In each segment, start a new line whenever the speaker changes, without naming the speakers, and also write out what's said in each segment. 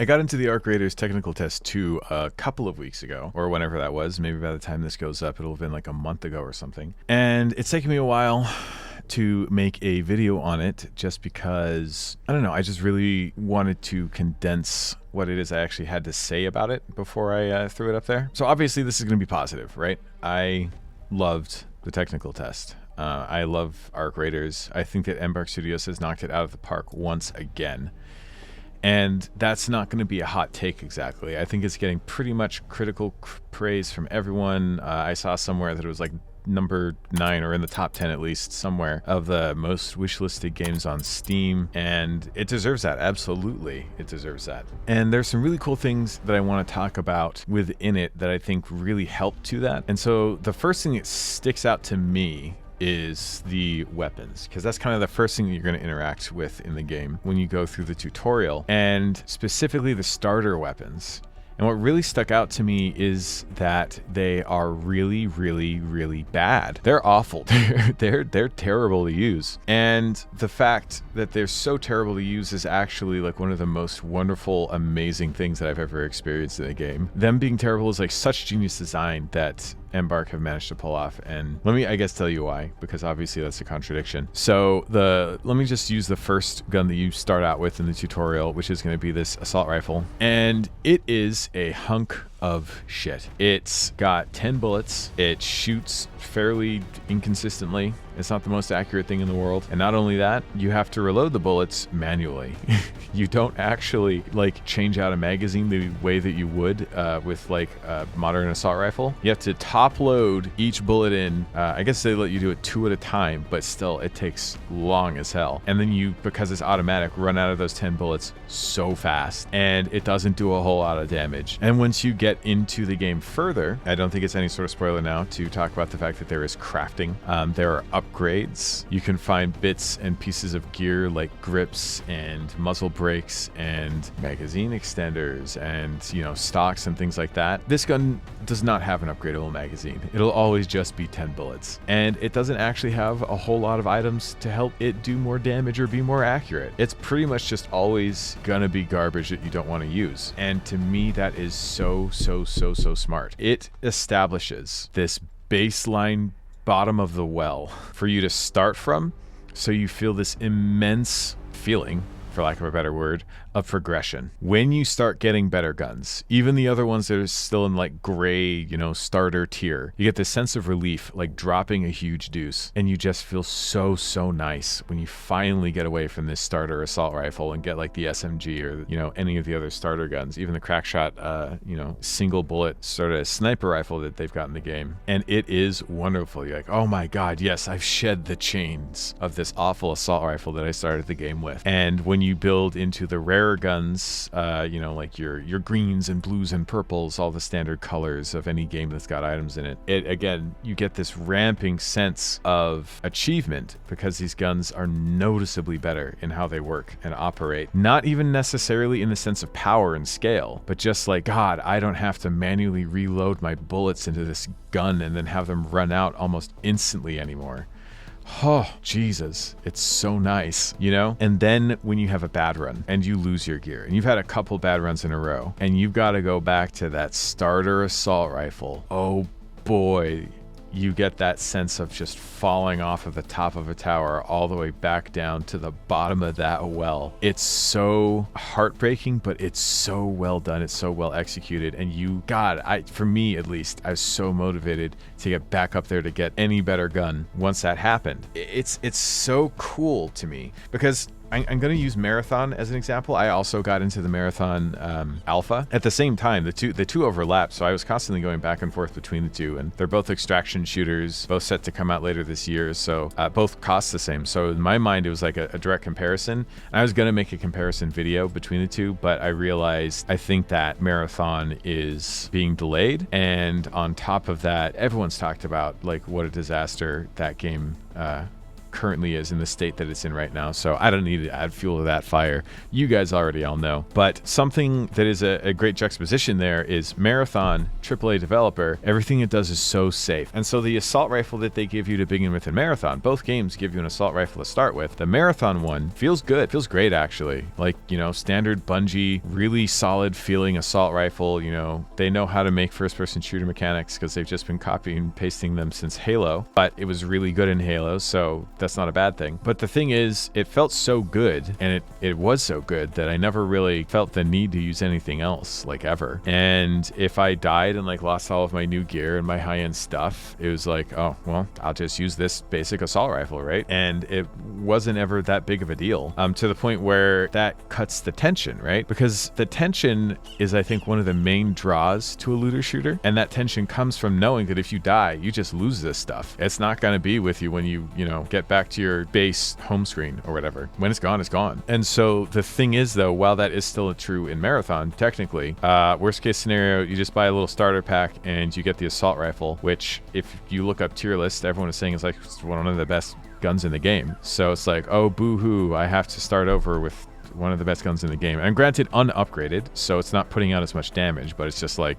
I got into the Arc Raiders Technical Test 2 a couple of weeks ago, or whenever that was. Maybe by the time this goes up, it'll have been like a month ago or something. And it's taken me a while to make a video on it just because, I don't know, I just really wanted to condense what it is I actually had to say about it before I threw it up there. So obviously this is going to be positive, right? I loved the technical test. I love Arc Raiders. I think that Embark Studios has knocked it out of the park once again. And that's not going to be a hot take exactly. I think it's getting pretty much critical praise from everyone. I saw somewhere that it was like number 9 or in the top 10 at least somewhere of the most wishlisted games on Steam, and it deserves that. Absolutely, it deserves that. And there's some really cool things that I want to talk about within it that I think really help to that. And so the first thing that sticks out to me is the weapons, because that's kind of the first thing that you're going to interact with in the game when you go through the tutorial, and specifically the starter weapons. And what really stuck out to me is that they are really, really, really bad. They're awful. They're terrible to use. And the fact that they're so terrible to use is actually like one of the most wonderful, amazing things that I've ever experienced in a game. Them being terrible is like such genius design that Embark have managed to pull off. And let me, I guess, tell you why, because obviously that's a contradiction. So let me just use the first gun that you start out with in the tutorial, which is going to be this assault rifle. And it is a hunk of shit. It's got 10 bullets. It shoots fairly inconsistently. It's not the most accurate thing in the world. And not only that, you have to reload the bullets manually. You don't actually like change out a magazine the way that you would with like a modern assault rifle. You have to top load each bullet in. I guess they let you do it 2 at a time, but still it takes long as hell. And then you, because it's automatic, run out of those 10 bullets so fast, and it doesn't do a whole lot of damage. And once you get into the game further, I don't think it's any sort of spoiler now to talk about the fact that there is crafting. There are upgrades. You can find bits and pieces of gear like grips and muzzle brakes and magazine extenders and, you know, stocks and things like that. This gun does not have an upgradable magazine. It'll always just be 10 bullets. And it doesn't actually have a whole lot of items to help it do more damage or be more accurate. It's pretty much just always gonna be garbage that you don't want to use. And to me, that is so smart. It establishes this baseline bottom of the well for you to start from, so you feel this immense feeling, for lack of a better word, of progression. When you start getting better guns, even the other ones that are still in like gray, you know, starter tier, you get this sense of relief, like dropping a huge deuce, and you just feel so nice when you finally get away from this starter assault rifle and get like the SMG or, you know, any of the other starter guns, even the Crackshot, you know, single bullet sort of sniper rifle that they've got in the game. And it is wonderful. You're like, oh my God, yes, I've shed the chains of this awful assault rifle that I started the game with. And when you build into the rare guns, you know, like your greens and blues and purples, all the standard colors of any game that's got items in it, again, you get this ramping sense of achievement because these guns are noticeably better in how they work and operate. Not even necessarily in the sense of power and scale, but just like, God, I don't have to manually reload my bullets into this gun and then have them run out almost instantly anymore. Oh, Jesus, it's so nice, you know? And then when you have a bad run and you lose your gear, and you've had a couple bad runs in a row, and you've got to go back to that starter assault rifle, oh boy, you get that sense of just falling off of the top of a tower all the way back down to the bottom of that well. It's so heartbreaking, but it's so well done. It's so well executed. And for me at least, I was so motivated to get back up there to get any better gun once that happened. It's so cool to me because I'm going to use Marathon as an example. I also got into the Marathon Alpha. At the same time, the two overlap, so I was constantly going back and forth between the two, and they're both extraction shooters, both set to come out later this year, so both cost the same. So in my mind, it was like a direct comparison. And I was going to make a comparison video between the two, but I realized I think that Marathon is being delayed, and on top of that, everyone's talked about like what a disaster that game currently is in the state that it's in right now. So I don't need to add fuel to that fire. You guys already all know. But something that is a great juxtaposition there is Marathon, AAA developer, everything it does is so safe. And so the assault rifle that they give you to begin with in Marathon, both games give you an assault rifle to start with. The Marathon one feels good, feels great actually. Like, you know, standard Bungie, really solid feeling assault rifle. You know, they know how to make first-person shooter mechanics because they've just been copying and pasting them since Halo, but it was really good in Halo, so that's not a bad thing. But the thing is, it felt so good, and it was so good that I never really felt the need to use anything else, like, ever. And if I died and like lost all of my new gear and my high-end stuff, it was like, oh well, I'll just use this basic assault rifle, right? And it wasn't ever that big of a deal, to the point where that cuts the tension, right? Because the tension is, I think, one of the main draws to a looter shooter, and that tension comes from knowing that if you die, you just lose this stuff. It's not going to be with you when you know, get back to your base home screen or whatever. When it's gone, it's gone. And so the thing is, though, while that is still true in Marathon, technically, worst case scenario, you just buy a little starter pack and you get the assault rifle, which if you look up tier list, everyone is saying is like one of the best guns in the game. So it's like, oh, boo-hoo, I have to start over with one of the best guns in the game. And granted, unupgraded, so it's not putting out as much damage, but it's just like,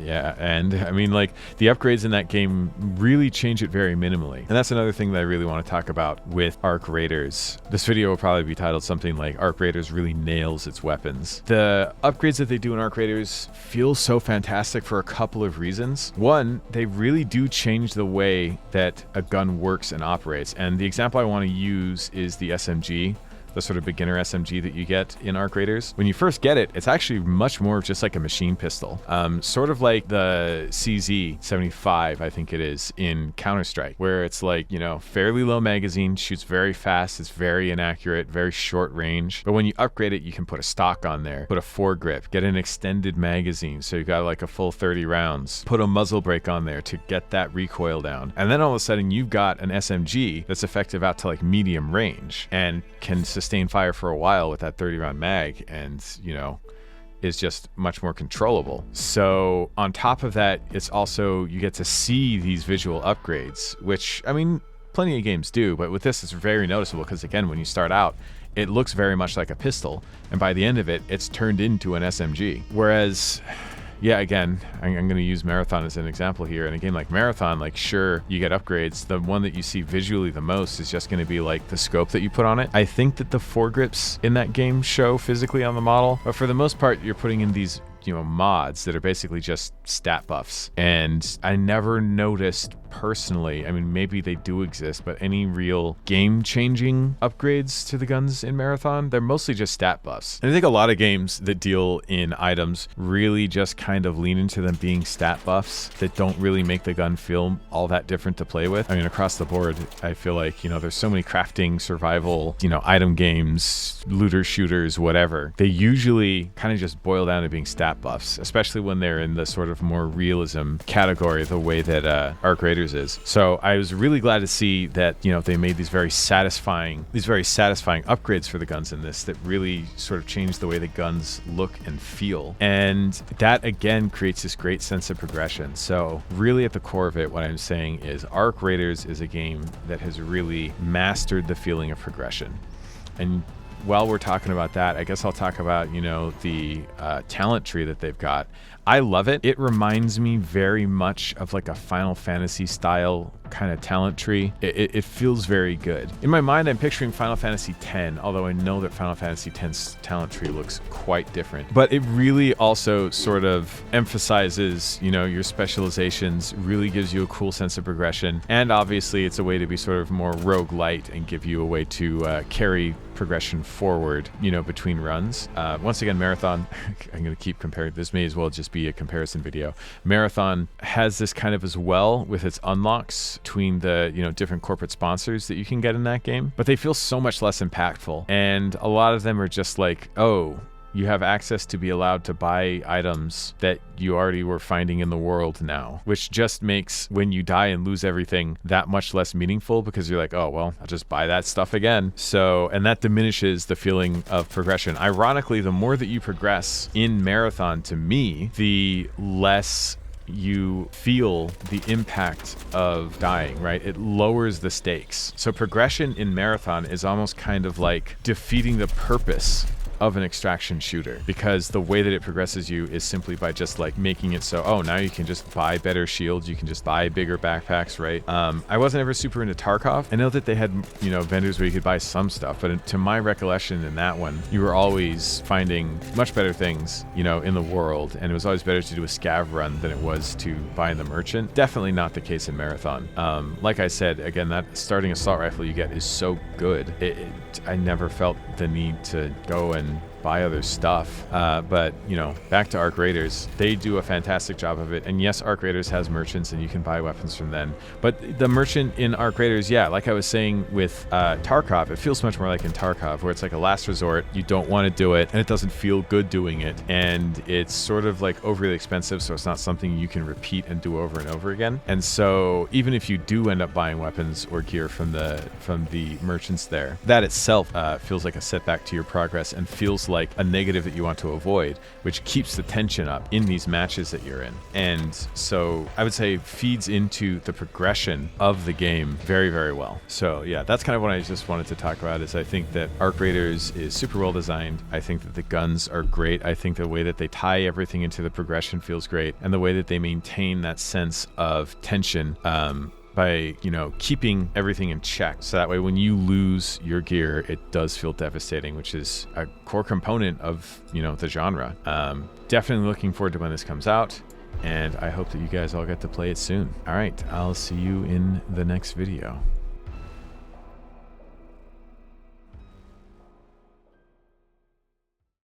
yeah. And I mean, like, the upgrades in that game really change it very minimally. And that's another thing that I really want to talk about with Arc Raiders. This video will probably be titled something like Arc Raiders really nails its weapons. The upgrades that they do in Arc Raiders feel so fantastic for a couple of reasons. One, they really do change the way that a gun works and operates. And the example I want to use is the SMG, the sort of beginner SMG that you get in Arc Raiders. When you first get it, it's actually much more just like a machine pistol. Sort of like the CZ75, I think it is, in Counter-Strike, where it's like, you know, fairly low magazine, shoots very fast, it's very inaccurate, very short range. But when you upgrade it, you can put a stock on there, put a foregrip, get an extended magazine, so you got like a full 30 rounds, put a muzzle brake on there to get that recoil down. And then all of a sudden, you've got an SMG that's effective out to like medium range and can sustain fire for a while with that 30 round mag, and, you know, is just much more controllable. So on top of that, it's also, you get to see these visual upgrades, which, I mean, plenty of games do, but with this it's very noticeable because, again, when you start out, it looks very much like a pistol, and by the end of it, it's turned into an SMG. Whereas, yeah, again, I'm going to use Marathon as an example here. In a game like Marathon, like, sure, you get upgrades. The one that you see visually the most is just going to be like the scope that you put on it. I think that the foregrips in that game show physically on the model, but for the most part, you're putting in these, you know, mods that are basically just stat buffs. And I never noticed personally, I mean, maybe they do exist, but any real game-changing upgrades to the guns in Marathon, they're mostly just stat buffs. And I think a lot of games that deal in items really just kind of lean into them being stat buffs that don't really make the gun feel all that different to play with. I mean, across the board, I feel like, you know, there's so many crafting, survival, you know, item games, looter shooters, whatever. They usually kind of just boil down to being stat buffs, especially when they're in the sort of more realism category, the way that Arc Raiders is. So I was really glad to see that, you know, they made these very satisfying upgrades for the guns in this that really sort of changed the way the guns look and feel. And that, again, creates this great sense of progression. So really at the core of it, what I'm saying is Arc Raiders is a game that has really mastered the feeling of progression. And while we're talking about that, I guess I'll talk about, you know, the talent tree that they've got. I love it. It reminds me very much of like a Final Fantasy style kind of talent tree. It feels very good. In my mind, I'm picturing Final Fantasy X, although I know that Final Fantasy X's talent tree looks quite different. But it really also sort of emphasizes, you know, your specializations, really gives you a cool sense of progression. And obviously, it's a way to be sort of more roguelite and give you a way to carry progression forward, you know, between runs. Once again, Marathon, I'm going to keep comparing. This may as well just be a comparison video. Marathon has this kind of as well with its unlocks between the, you know, different corporate sponsors that you can get in that game, but they feel so much less impactful. And a lot of them are just like, oh, you have access to be allowed to buy items that you already were finding in the world now, which just makes when you die and lose everything that much less meaningful, because you're like, oh, well, I'll just buy that stuff again. So, and that diminishes the feeling of progression. Ironically, the more that you progress in Marathon, to me, the less you feel the impact of dying, right? It lowers the stakes. So progression in Marathon is almost kind of like defeating the purpose of an extraction shooter, because the way that it progresses you is simply by just like making it so, oh, now you can just buy better shields, you can just buy bigger backpacks, right? I wasn't ever super into Tarkov. I know that they had, you know, vendors where you could buy some stuff, but to my recollection in that one, you were always finding much better things, you know, in the world, and it was always better to do a scav run than it was to buy in the merchant. Definitely not the case in Marathon. Like I said, again, that starting assault rifle you get is so good. I never felt the need to go and buy other stuff, but you know, back to Arc Raiders, they do a fantastic job of it. And yes, Arc Raiders has merchants and you can buy weapons from them, but the merchant in Arc Raiders, yeah, like I was saying with Tarkov, it feels much more like in Tarkov, where it's like a last resort. You don't want to do it and it doesn't feel good doing it, and it's sort of like overly expensive, so it's not something you can repeat and do over and over again. And so even if you do end up buying weapons or gear from the merchants there, that itself feels like a setback to your progress and feels like a negative that you want to avoid, which keeps the tension up in these matches that you're in. And so I would say feeds into the progression of the game very, very well. So yeah, that's kind of what I just wanted to talk about, is I think that Arc Raiders is super well designed. I think that the guns are great. I think the way that they tie everything into the progression feels great, and the way that they maintain that sense of tension by, you know, keeping everything in check. So that way when you lose your gear, it does feel devastating, which is a core component of, you know, the genre. Definitely looking forward to when this comes out, and I hope that you guys all get to play it soon. All right, I'll see you in the next video.